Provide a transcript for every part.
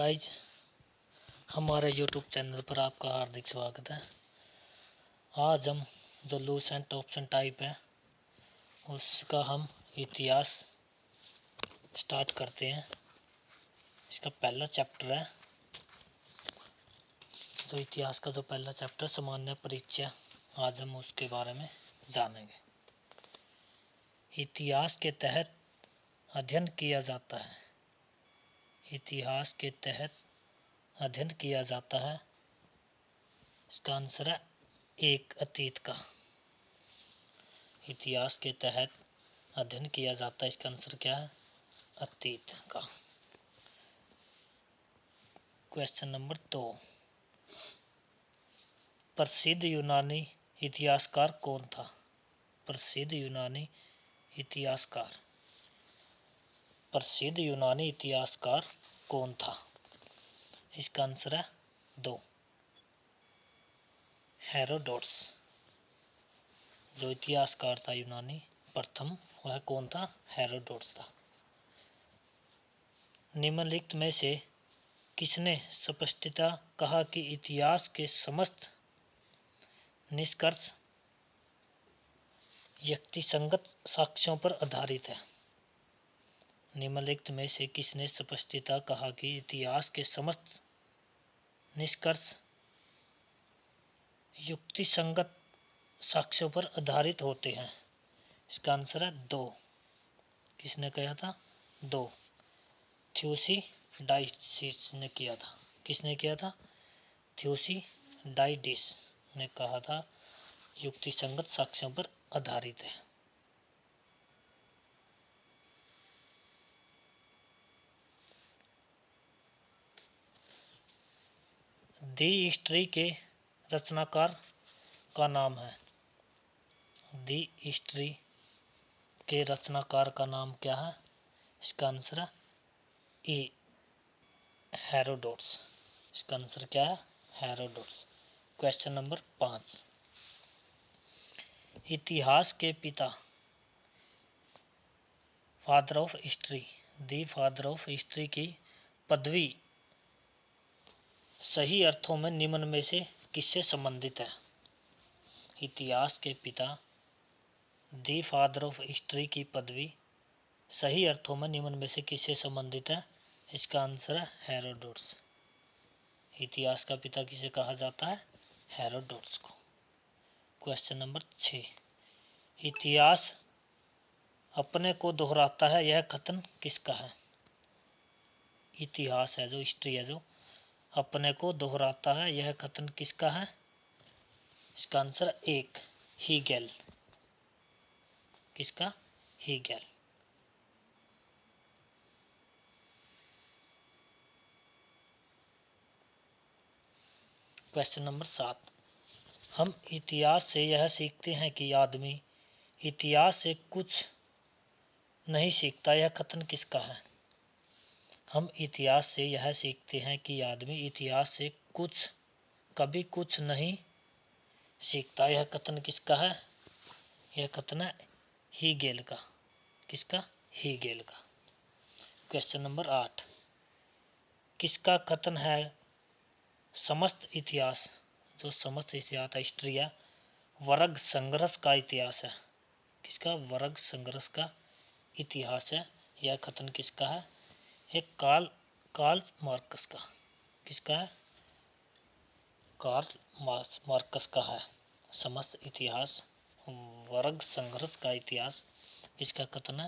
Guys, हमारे YouTube channel पर आपका हार्दिक स्वागत है। आज हम जो लूसेंट ऑप्शन टाइप है उसका हम इतिहास स्टार्ट करते हैं। इसका पहला चैप्टर है, जो इतिहास का जो पहला चैप्टर सामान्य परिचय, आज हम उसके बारे में जानेंगे। इतिहास के तहत अध्ययन किया जाता है। इतिहास के तहत अध्ययन किया जाता है। इसका आंसर है एक, अतीत का। इतिहास के तहत अध्ययन किया जाता है, इसका आंसर क्या है? अतीत का। क्वेश्चन नंबर 2, प्रसिद्ध यूनानी इतिहासकार कौन था? प्रसिद्ध यूनानी इतिहासकार, प्रसिद्ध यूनानी इतिहासकार कौन था? इसका आंसर है 2, हेरोडोटस। जो इतिहासकार था यूनानी प्रथम, वह कौन था? हेरोडोटस था। निम्नलिखित में से किसने स्पष्टतः कहा कि इतिहास के समस्त निष्कर्ष युक्तिसंगत साक्ष्यों पर आधारित है? निम्नलिखित में से किसने स्पष्टतः कहा कि इतिहास के समस्त निष्कर्ष युक्तिसंगत साक्ष्यों पर आधारित होते हैं? इसका आंसर है 2। किसने कहा था? 2, थ्यूसिडाइडिस ने किया था। किसने किया था? थ्यूसिडाइडिस ने कहा था युक्तिसंगत साक्ष्यों पर आधारित है। दी हिस्ट्री के रचनाकार का नाम है। दी हिस्ट्री के रचनाकार का नाम क्या है? इसका आंसर है ए, हेरोडोटस। इसका आंसर क्या है? हेरोडोटस। क्वेश्चन नंबर 5, इतिहास के पिता, father of history, the father of history की पदवी सही अर्थों में निम्न में से किससे संबंधित है? इतिहास के पिता, दी फादर ऑफ हिस्ट्री की पदवी सही अर्थों में निम्न में से किससे संबंधित है? इसका आंसर है हेरोडोटस। इतिहास का पिता किसे कहा जाता है? हेरोडोटस को। क्वेश्चन नंबर 6, इतिहास अपने को दोहराता है, यह कथन किसका है? इतिहास है जो, हिस्ट्री है जो, अपने को दोहराता है, यह कथन किसका है? इसका आंसर 1, हीगेल। किसका? हीगेल। क्वेश्चन नंबर 7, हम इतिहास से यह सीखते हैं कि आदमी इतिहास से कुछ नहीं सीखता, यह कथन किसका है? हम इतिहास से यह सीखते हैं कि आदमी इतिहास से कभी कुछ नहीं सीखता, यह कथन किसका है? यह कथन है हीगेल का। किसका? हीगेल का। क्वेश्चन नंबर 8, किसका कथन है समस्त इतिहास, जो समस्त इतिहास है, हिस्ट्री है, वर्ग संघर्ष का इतिहास है? किसका? वर्ग संघर्ष का इतिहास है, यह कथन किसका है? एक कार्ल मार्कस का। किसका है? कार्ल मार्कस का है। समस्त इतिहास वर्ग संघर्ष का इतिहास, इसका कथन है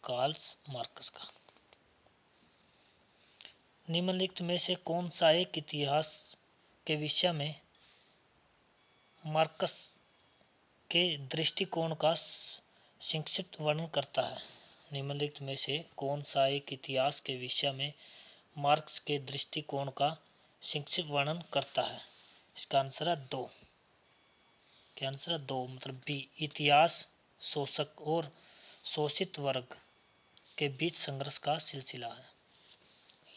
कार्ल मार्कस का। निम्नलिखित में से कौन सा एक इतिहास के विषय में मार्कस के दृष्टिकोण का संक्षिप्त वर्णन करता है? निम्नलिखित में से कौन सा एक इतिहास के विषय में मार्क्स के दृष्टिकोण का संक्षिप्त वर्णन करता है? इसका आंसर है 2। क्या आंसर है? 2, मतलब बी, इतिहास शोषक और शोषित वर्ग के बीच संघर्ष का सिलसिला है।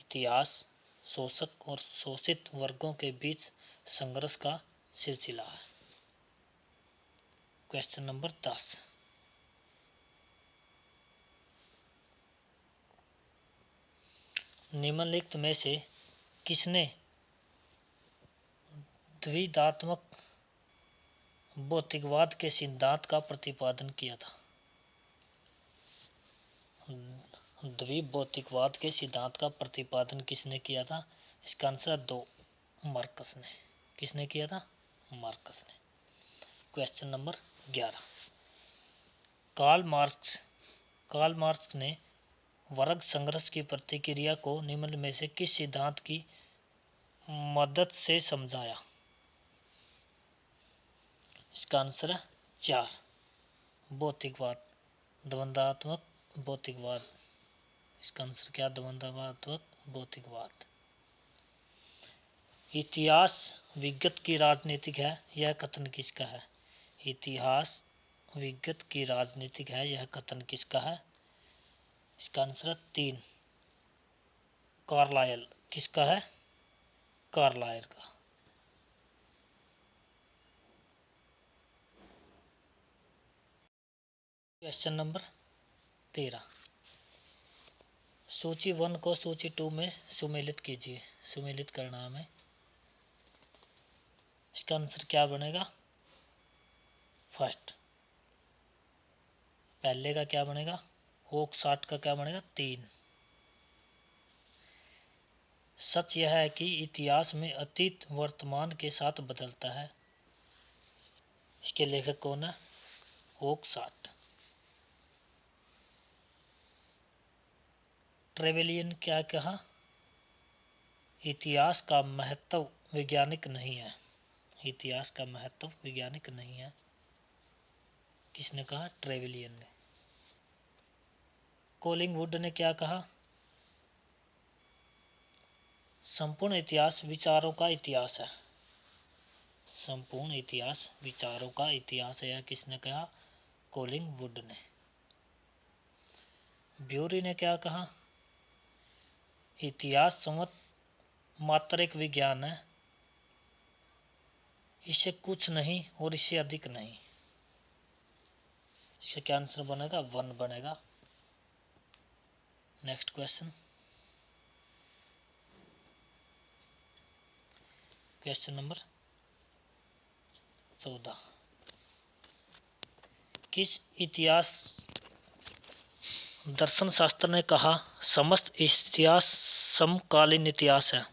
इतिहास शोषक और शोषित वर्गों के बीच संघर्ष का सिलसिला है। क्वेश्चन नंबर 10, निम्नलिखित में से किसने द्विधात्मक भौतिकवाद के सिद्धांत का प्रतिपादन किया था? द्विभौतिकवाद के सिद्धांत का प्रतिपादन किसने किया था? इसका आंसर 2, मार्कस ने। किसने किया था? मार्कस ने। क्वेश्चन नंबर 11, कार्ल मार्क्स ने वर्ग संघर्ष की प्रतिक्रिया को निम्न में से किस सिद्धांत की मदद से समझाया? इसका आंसर है 4, भौतिकवाद, द्वंद्वात्मक भौतिकवाद। इसका आंसर क्या? द्वंद्वात्मक भौतिकवाद। इतिहास विगत की राजनीतिक है, यह कथन किसका है? इतिहास विगत की राजनीतिक है, यह कथन किसका है? इसका आंसर 3, कार्लायल। किसका है? कार्लायल का। क्वेश्चन नंबर 13, सूची 1 को सूची 2 में सुमेलित कीजिए। सुमेलित करना हमें। इसका आंसर क्या बनेगा? फर्स्ट। पहले का क्या बनेगा? ओक 60 का क्या बनेगा? 3। सच यह है कि इतिहास में अतीत वर्तमान के साथ बदलता है। इसके लेखक कौन है? ओक 60। ट्रेवेलियन क्या कहा? इतिहास का महत्व वैज्ञानिक नहीं है। इतिहास का महत्व वैज्ञानिक नहीं है। किसने कहा? ट्रेवेलियन ने। कोलिंगवुड ने क्या कहा? संपूर्ण इतिहास विचारों का इतिहास है। संपूर्ण इतिहास विचारों का इतिहास है, यह किसने कहा? कोलिंगवुड ने। ब्यूरी ने क्या कहा? इतिहास मात्र एक विज्ञान है, इससे कुछ नहीं और इससे अधिक नहीं। इसका क्या आंसर बनेगा? 1 बनेगा। नेक्स्ट क्वेश्चन, क्वेश्चन नंबर 14, किस इतिहास दर्शन शास्त्र ने कहा समस्त इतिहास समकालीन इतिहास है?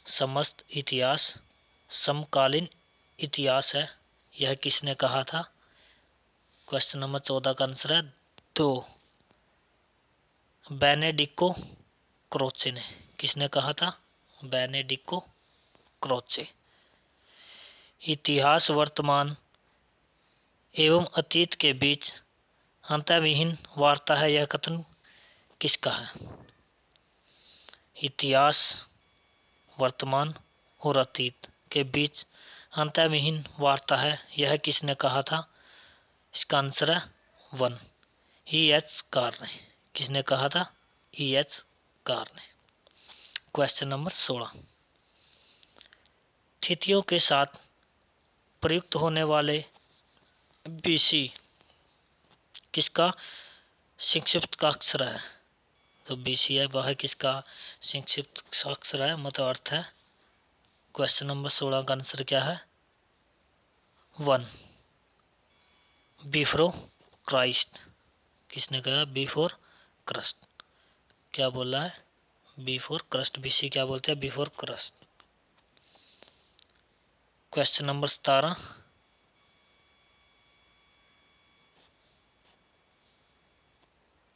समस्त इतिहास समकालीन इतिहास है, यह किसने कहा था? क्वेश्चन नंबर 14 का आंसर है 2, बेनेडिक्टो क्रोचे ने। किसने कहा था? बेनेडिक्टो क्रोचे। इतिहास वर्तमान एवं अतीत के बीच अंतःविहीन वार्ता है, यह कथन किसका है? इतिहास वर्तमान और अतीत के बीच अंतःविहीन वार्ता है, यह किसने कहा था? इसका आंसर है 1, E.H. कार ने। किसने कहा था? E.H. कार ने। क्वेश्चन नंबर 16, तिथियों के साथ प्रयुक्त होने वाले BC किसका संक्षिप्त अक्षर है? तो BC है वह किसका संक्षिप्त अक्षर है, मतलब अर्थ है। क्वेश्चन नंबर 16 का आंसर क्या है? 1, बिफोर क्राइस्ट। किसने कहा? Before Christ. क्या बोला है? Before Christ. BC क्या बोलते हैं? Before Christ. क्वेश्चन नंबर 17,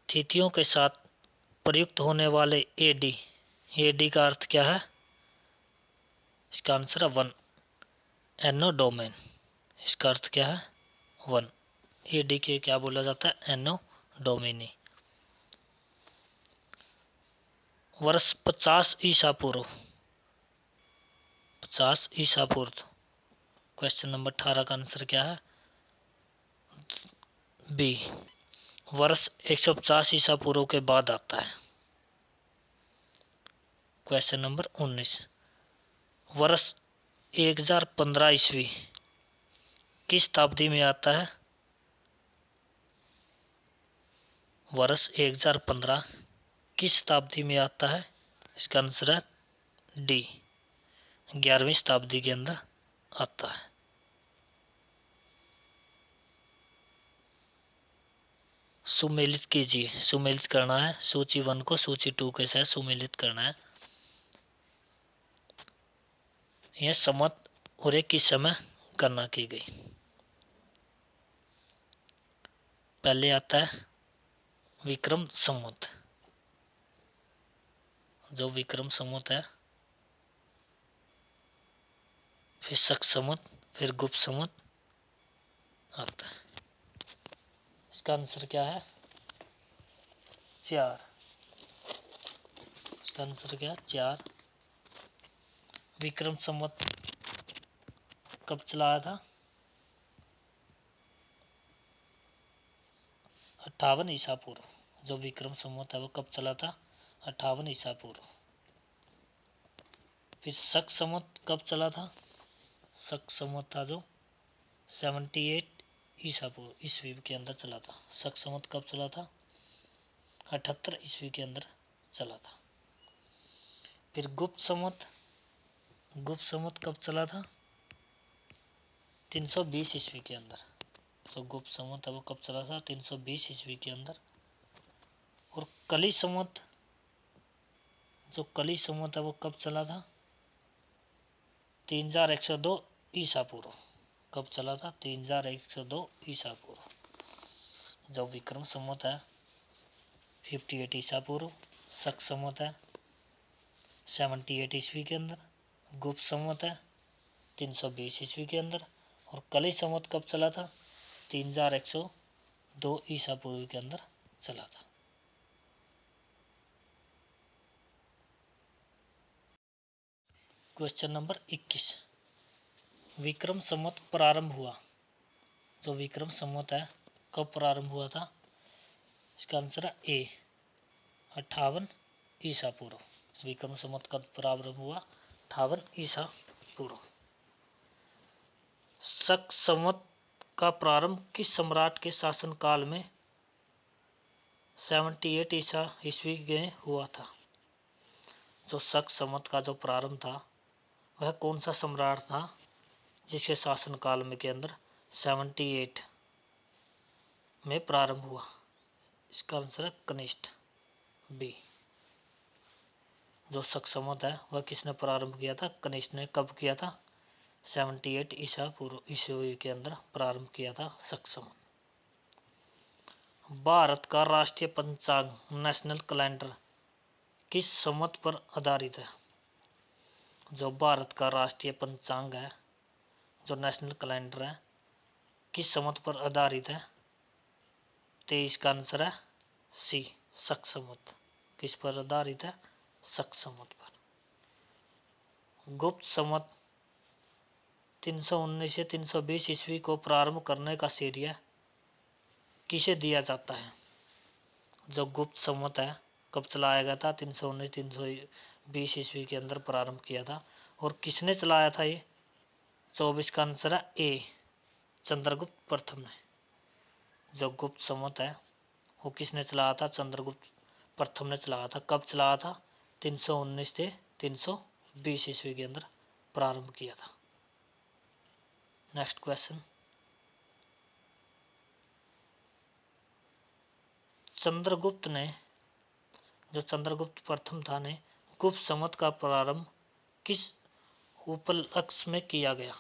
तिथियों के साथ प्रयुक्त होने वाले AD का अर्थ क्या है? इसका आंसर है 1, एनो डोमेन। इसका अर्थ क्या है? 1, AD के क्या बोला जाता है? एनो डोमेनी। वर्ष 50 ईसा पूर्व। 50 ईसा पूर्व। क्वेश्चन नंबर 18 का आंसर क्या है? B, वर्ष 150 ईसा पूर्व के बाद आता है। क्वेश्चन नंबर 19, वर्ष 1015 ईस्वी किस शताब्दी में आता है? वर्ष 1015 किस शताब्दी में आता है? इसका आंसर है डी, 11वीं शताब्दी के अंदर आता है। सुमेलित कीजिए, सुमेलित करना है सूची 1 को सूची 2 के साथ सुमेलित करना है। यह सम्मत और किस समय गणना की गई? पहले आता है विक्रम संवत, जो विक्रम संवत है, फिर शक संवत, फिर गुप्त संवत आता है। इसका आंसर क्या है? 4। इसका आंसर क्या है? 4। विक्रम संवत कब चलाया था? 58 ईसा पूर्व। जो विक्रम संवत है वो कब चला था? 58 ईसा पूर्व। फिर शक संवत कब चला था? शक संवत था जो 78 ईसा पूर्व ईस्वी के अंदर चला था। शक संवत कब चला था? 78 ईस्वी के अंदर चला था। फिर गुप्त संवत, गुप्त संवत कब चला था? 320 ईस्वी के अंदर। तो गुप्त संवत है वो कब चला था? 320 ईस्वी के अंदर। और कली संवत, जो कली संवत है वो कब चला था? 3102 ईसा पूर्व। कब चला था? 3102 ईसा पूर्व। जो विक्रम संवत है 58 ईसा पूर्व। शक संवत है 78 ईस्वी के अंदर। गुप्त संवत है 320 ईस्वी के अंदर। और कली संवत कब चला था? 3102 ईसा पूर्व के अंदर चला था। क्वेश्चन नंबर 21, विक्रम संवत प्रारंभ हुआ, जो विक्रम संवत है कब प्रारंभ हुआ था? इसका आंसर है ए, 58 ईसा पूर्व। विक्रम संवत कब प्रारंभ हुआ? 58 ईसा पूर्व। शक संवत का प्रारंभ किस सम्राट के शासनकाल में 78 ईसा ईस्वी में हुआ था? जो शक संवत का जो प्रारंभ था वह कौन सा सम्राट था जिसके शासनकाल में के अंदर 78 में प्रारंभ हुआ? इसका आंसर है कनिष्ठ, बी। जो शक संवत है वह किसने प्रारंभ किया था? कनिष्ठ ने। कब किया था? 78 ईसा पूर्व ईस्वी के अंदर प्रारंभ किया था शक संवत। भारत का राष्ट्रीय पंचांग नेशनल कैलेंडर किस संवत पर आधारित है? जो भारत का राष्ट्रीय पंचांग है, जो नेशनल कैलेंडर है, किस संवत पर आधारित है? 23 का आंसर है सी, शक संवत। किस पर आधारित है? शक संवत पर। गुप्त संवत 319 से 320 ईस्वी को प्रारंभ करने का श्रेय किसे दिया जाता है? जो गुप्त संवत है कब चलाया गया था? 319-320 ईस्वी के अंदर प्रारंभ किया था। और किसने चलाया था ये? 24 का आंसर है ए, चंद्रगुप्त प्रथम ने। जो गुप्त संवत है वो किसने चलाया था? चंद्रगुप्त प्रथम ने चलाया था। कब चलाया था? 319 से 320 ईस्वी के अंदर प्रारंभ किया था। नेक्स्ट क्वेश्चन, चंद्रगुप्त ने, जो चंद्रगुप्त प्रथम था ने गुप्त संवत का प्रारंभ किस उपलक्ष्य में किया गया?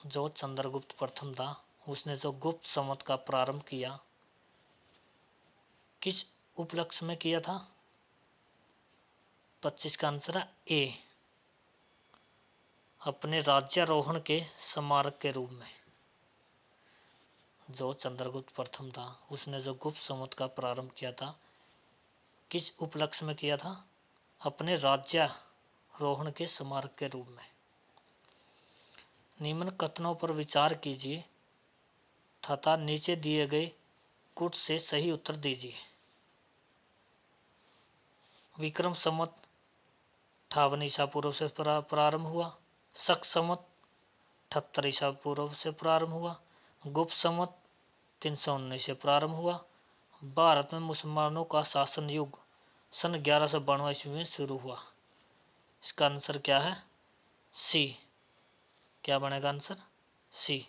जो चंद्रगुप्त प्रथम था उसने जो गुप्त संवत का प्रारंभ किया किस उपलक्ष्य में किया था? 25 का आंसर है ए, अपने राज्यारोहण के स्मारक के रूप में। जो चंद्रगुप्त प्रथम था उसने जो गुप्त संवत का प्रारंभ किया था किस उपलक्ष्य में किया था? अपने राज्यारोहण के स्मारक के रूप में। निम्न कथनों पर विचार कीजिए तथा नीचे दिए गए कुट से सही उत्तर दीजिए। विक्रम संवत 58 ईसा पूर्व से प्रारंभ हुआ। शक संवत 78 ईसा पूर्व से प्रारंभ हुआ। गुप्त संवत 319 से प्रारंभ हुआ। भारत में मुसलमानों का शासन युग सन 1192 ईस्वी में शुरू हुआ। इसका आंसर क्या है? सी। क्या बनेगा आंसर? सी।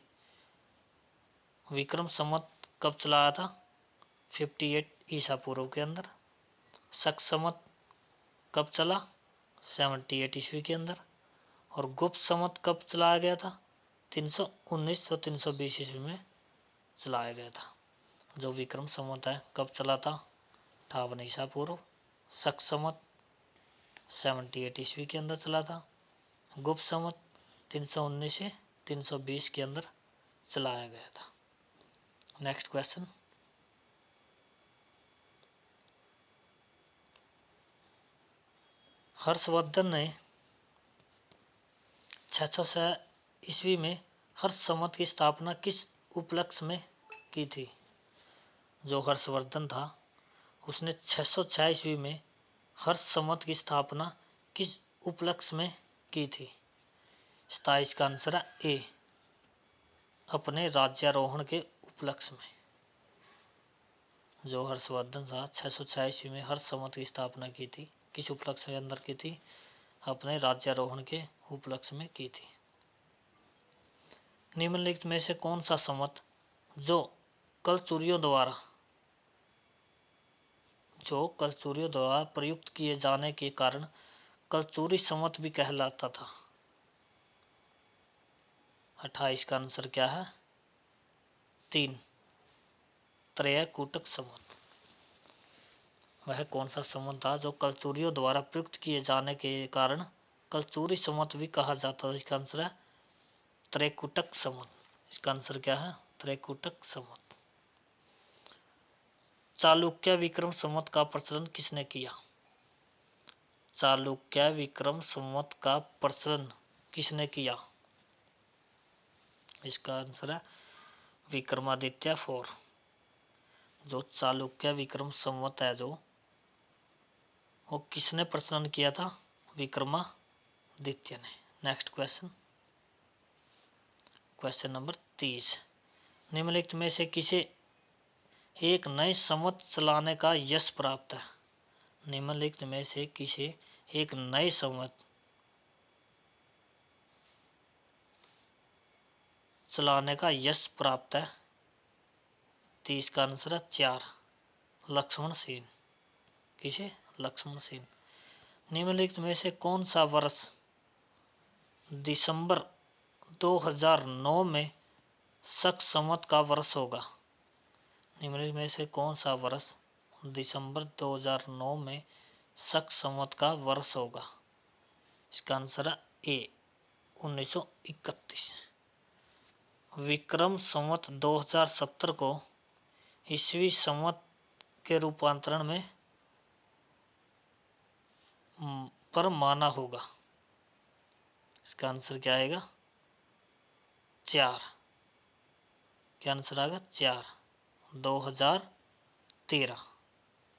विक्रम संवत कब चलाया था? 58 ईसा पूर्व के अंदर। शक संवत कब चला? 78 ईस्वी के अंदर। और गुप्त संवत कब चलाया गया था? 319 और 320 ईस्वी में चलाया गया था। जो विक्रम संवत है कब चला था? 58 ईसा पूर्व। शक संवत 78 ईस्वी के अंदर चला था। गुप्त संवत 319 से 320 के अंदर चलाया गया था। Next question. हर्षवर्धन ने 606 ईस्वी में हर्ष संवत की स्थापना किस उपलक्ष्य में की थी? जो हर्षवर्धन था उसने 606 ईस्वी में हर्ष संवत की स्थापना किस उपलक्ष्य में की थी? 27 का आंसर है ए, अपने राज्यारोहण के उपलक्ष्य में। जो हर्षवर्धन था 606 ईस्वी में हर्ष संवत की स्थापना की थी, किस उपलक्ष्य के अंदर की थी? अपने राज्यारोहण के उपलक्ष्य में की थी। निम्नलिखित में से कौन सा संवत जो कलचुरियों द्वारा प्रयुक्त किए जाने के कारण कलचुरी संवत भी कहलाता था? 28 का आंसर क्या है? 3, त्रयकूटक संवत। वह कौन सा संवत था जो कलचुरियों द्वारा प्रयुक्त किए जाने के कारण कलचुरी संवत भी कहा जाता था? इसका आंसर है त्रैकूटक संवत। इसका आंसर क्या है? त्रैकूटक संवत। चालुक्य विक्रम संवत का प्रचलन किसने किया? चालुक्य विक्रम संवत का प्रचलन किसने किया? इसका आंसर है विक्रमादित्य 4। जो चालुक्य विक्रम संवत है जो वो किसने प्रचलन किया था? विक्रमादित्य ने। Next question. Question number 30। निम्नलिखित में से किसे एक नए संवत चलाने का यश प्राप्त है? निम्नलिखित में से किसे एक नए संवत चलाने का यश प्राप्त है? 30 का आंसर है 4, लक्ष्मण सेन। किसे? लक्ष्मण सेन। निम्नलिखित में से कौन सा वर्ष दिसंबर 2009 में शक संवत का वर्ष होगा? निम्नलिखित में से कौन सा वर्ष दिसंबर 2009 में शक संवत का वर्ष होगा? इसका आंसर है ए, 1931। विक्रम संवत 2070 को ईस्वी संवत के रूपांतरण में पर माना होगा। इसका आंसर क्या आएगा? 4। क्या आंसर आएगा? 4, 2013।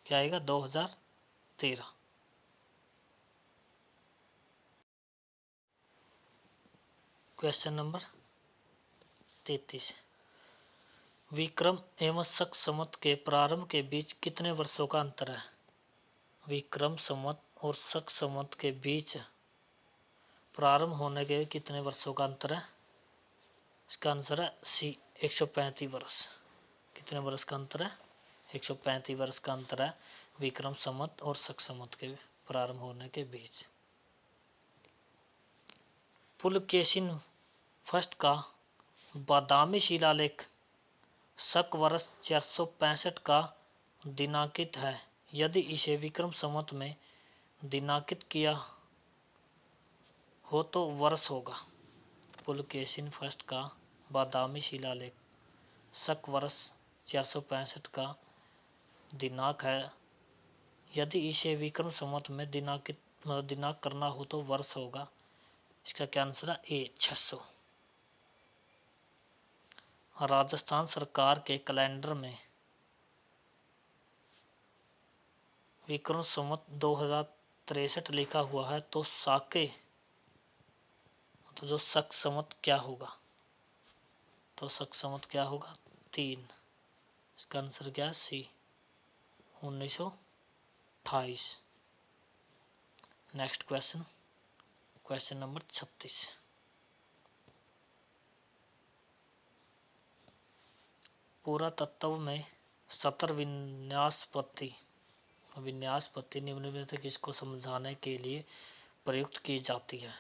क्या आएगा? 2013। Question number 33। विक्रम एवं शक संवत के प्रारंभ के बीच कितने वर्षों का अंतर है? विक्रम संवत और शक संवत के बीच प्रारंभ होने के कितने वर्षों का अंतर है? इसका आंसर है सी, 135 वर्ष। कितने वर्ष का अंतर है? 135 वर्ष का अंतर है विक्रम संवत और शक संवत के प्रारंभ होने के बीच। पुलकेशिन फर्स्ट का बादामी शिलालेख शक वर्ष 465 का दिनांकित है। यदि इसे विक्रम संवत में दिनांकित किया हो तो वर्ष होगा। पुलकेशिन फर्स्ट का बादामी शिलालेख शक वर्ष 465 का दिनांक है। यदि इसे विक्रम संवत में दिनांक करना हो तो वर्ष होगा। इसका क्या आंसर है? ए, 600। राजस्थान सरकार के कैलेंडर में विक्रम संवत 2063 लिखा हुआ है तो साके तो जो शक संवत क्या होगा? तो शक संवत क्या होगा? 3। इसका आंसर क्या है? सी, 1928। Next question, question number 36। पुरातत्व में सतर विन्यास पद्धति निम्न में से किसको समझाने के लिए प्रयुक्त की जाती है?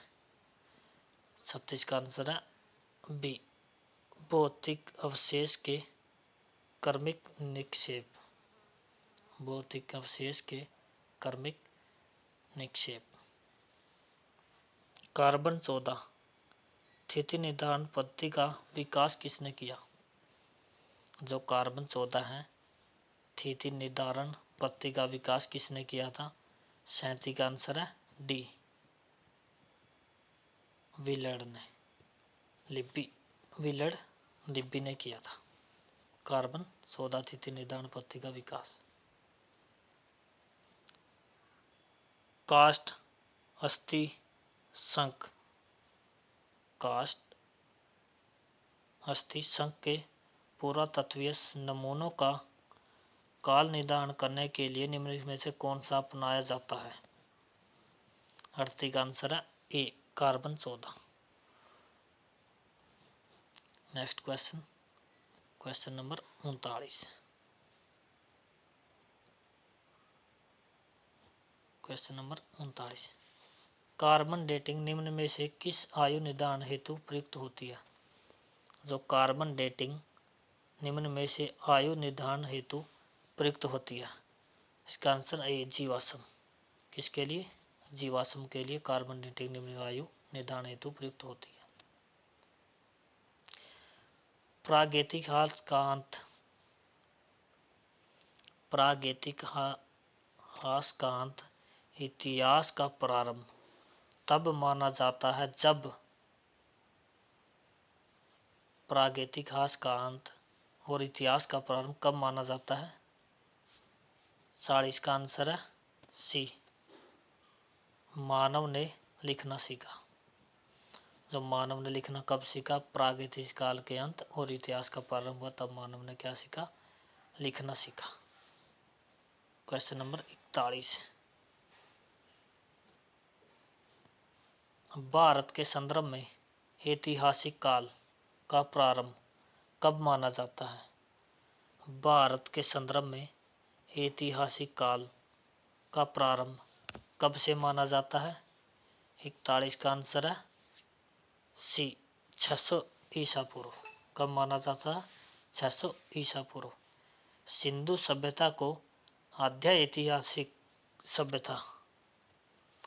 36 का आंसर है बी, भौतिक अवशेष के क्रमिक निक्षेप। भौतिक अवशेष के क्रमिक निक्षेप। कार्बन 14 स्थिति निर्धारण पद्धति का विकास किसने किया? जो कार्बन 14 है, स्थिति निर्धारण पद्धति का विकास किसने किया था? 37 का आंसर है डी, विलर्ड ने, विलर्ड लिब्बी ने किया था कार्बन 14 स्थिति निर्धारण पद्धति का विकास। कास्ट अस्थि संक, कास्ट अस्थि संक के पुरातत्वीय नमूनों का काल निर्धारण करने के लिए निम्नलिखित में से कौन सा अपनाया जाता है? 38 का आंसर है A, carbon 14। Next question, question number 39। Question number 39। Carbon dating निम्न में से किस आयु निर्धारण हेतु प्रयुक्त होती है? जो कार्बन डेटिंग निम्न में से आयु निर्धारण हेतु प्रयुक्त होती है, इसका आंसर ए, जीवाश्म। किसके लिए? जीवाश्म के लिए कार्बन डेटिंग निम्न आयु निर्धारण हेतु प्रयुक्त होती है। प्रागैतिहासिक का अंत। प्रागैतिहासिक का अंत इतिहास का प्रारंभ तब माना जाता है जब। प्रागैतिहासिक का अंत और इतिहास का प्रारंभ कब माना जाता है? 40 का आंसर है सी, मानव ने लिखना सीखा। जब मानव ने लिखना कब सीखा? प्रागैतिहासिक काल के अंत और इतिहास का प्रारंभ हुआ तब मानव ने क्या सीखा? लिखना सीखा। Question number 41। भारत के संदर्भ में ऐतिहासिक काल का प्रारंभ कब माना जाता है? भारत के संदर्भ में ऐतिहासिक काल का प्रारंभ कब से माना जाता है? 41 का आंसर है सी, 600 ईसा पूर्व। कब माना जाता है? 600 ईसा पूर्व। सिंधु सभ्यता को आद्य ऐतिहासिक सभ्यता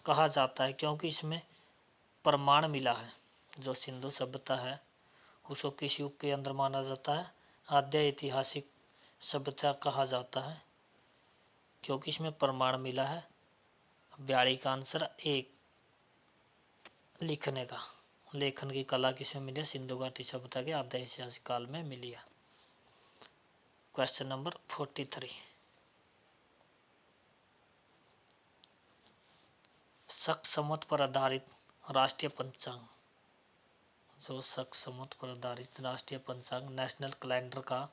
कहा जाता है क्योंकि इसमें प्रमाण मिला है। जो सिंधु सभ्यता है उसको किस युग के अंदर माना जाता है? आद्य ऐतिहासिक सभ्यता कहा जाता है क्योंकि इसमें प्रमाण मिला है। 42 का आंसर एक, लिखने का, लेखन की कला किसमें मिली है? सिंधु घाटी सभ्यता के आद्य ऐतिहासिक काल में मिली है। Question number 43। शक संवत पर आधारित राष्ट्रीय पंचांग। जो शक संवत पर आधारित राष्ट्रीय पंचांग नेशनल कैलेंडर का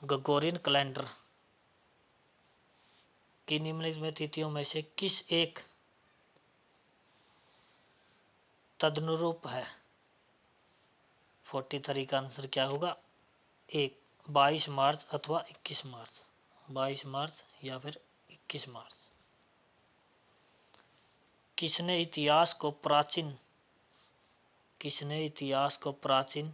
ग्रेगोरियन कैलेंडर की निम्नलिखित में तिथियों में से किस एक तदनुरूप है? 43 का आंसर क्या होगा? एक, 22 मार्च अथवा 21 मार्च। 22 मार्च या फिर 21 मार्च। किसने इतिहास को प्राचीन,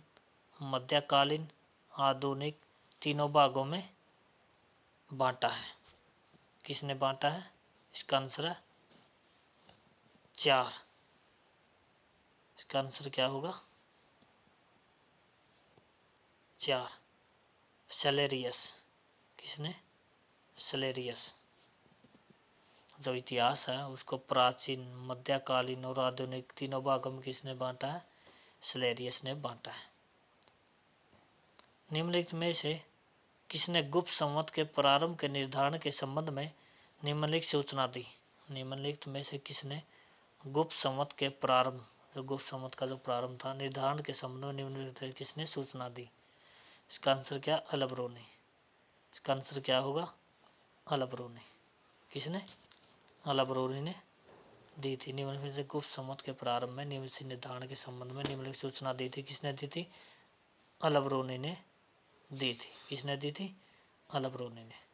मध्यकालीन, आधुनिक तीनों भागों में बांटा है? किसने बांटा है? इसका आंसर है 4। इसका आंसर क्या होगा? 4, सेलेरियस। किसने? सेलेरियस। जो इतिहास है उसको प्राचीन, मध्यकालीन और आधुनिक तीनों भागों में किसने बांटा है? सेलेरियस ने बांटा है। निम्नलिखित में से किसने गुप्त संवत के प्रारंभ के निर्धारण के संबंध में निम्नलिखित सूचना दी? निम्नलिखित में से किसने गुप्त संवत के प्रारंभ, जो गुप्त संवत का जो प्रारंभ था, निर्धारण के संबंध में निम्नलिखित किसने सूचना दी? इसका आंसर क्या? अल्बरो ने। इसका आंसर क्या होगा? अलबरूनी। किसने? अलबरूनी ने दी थी। निम्नलिखित से गुप्त संवत के प्रारंभ में निम्नलिखित निर्धारण के संबंध में निम्नलिखित सूचना दी थी। किसने दी थी? अलबरूनी ने दी थी। किसने दी थी? अलबरूनी ने।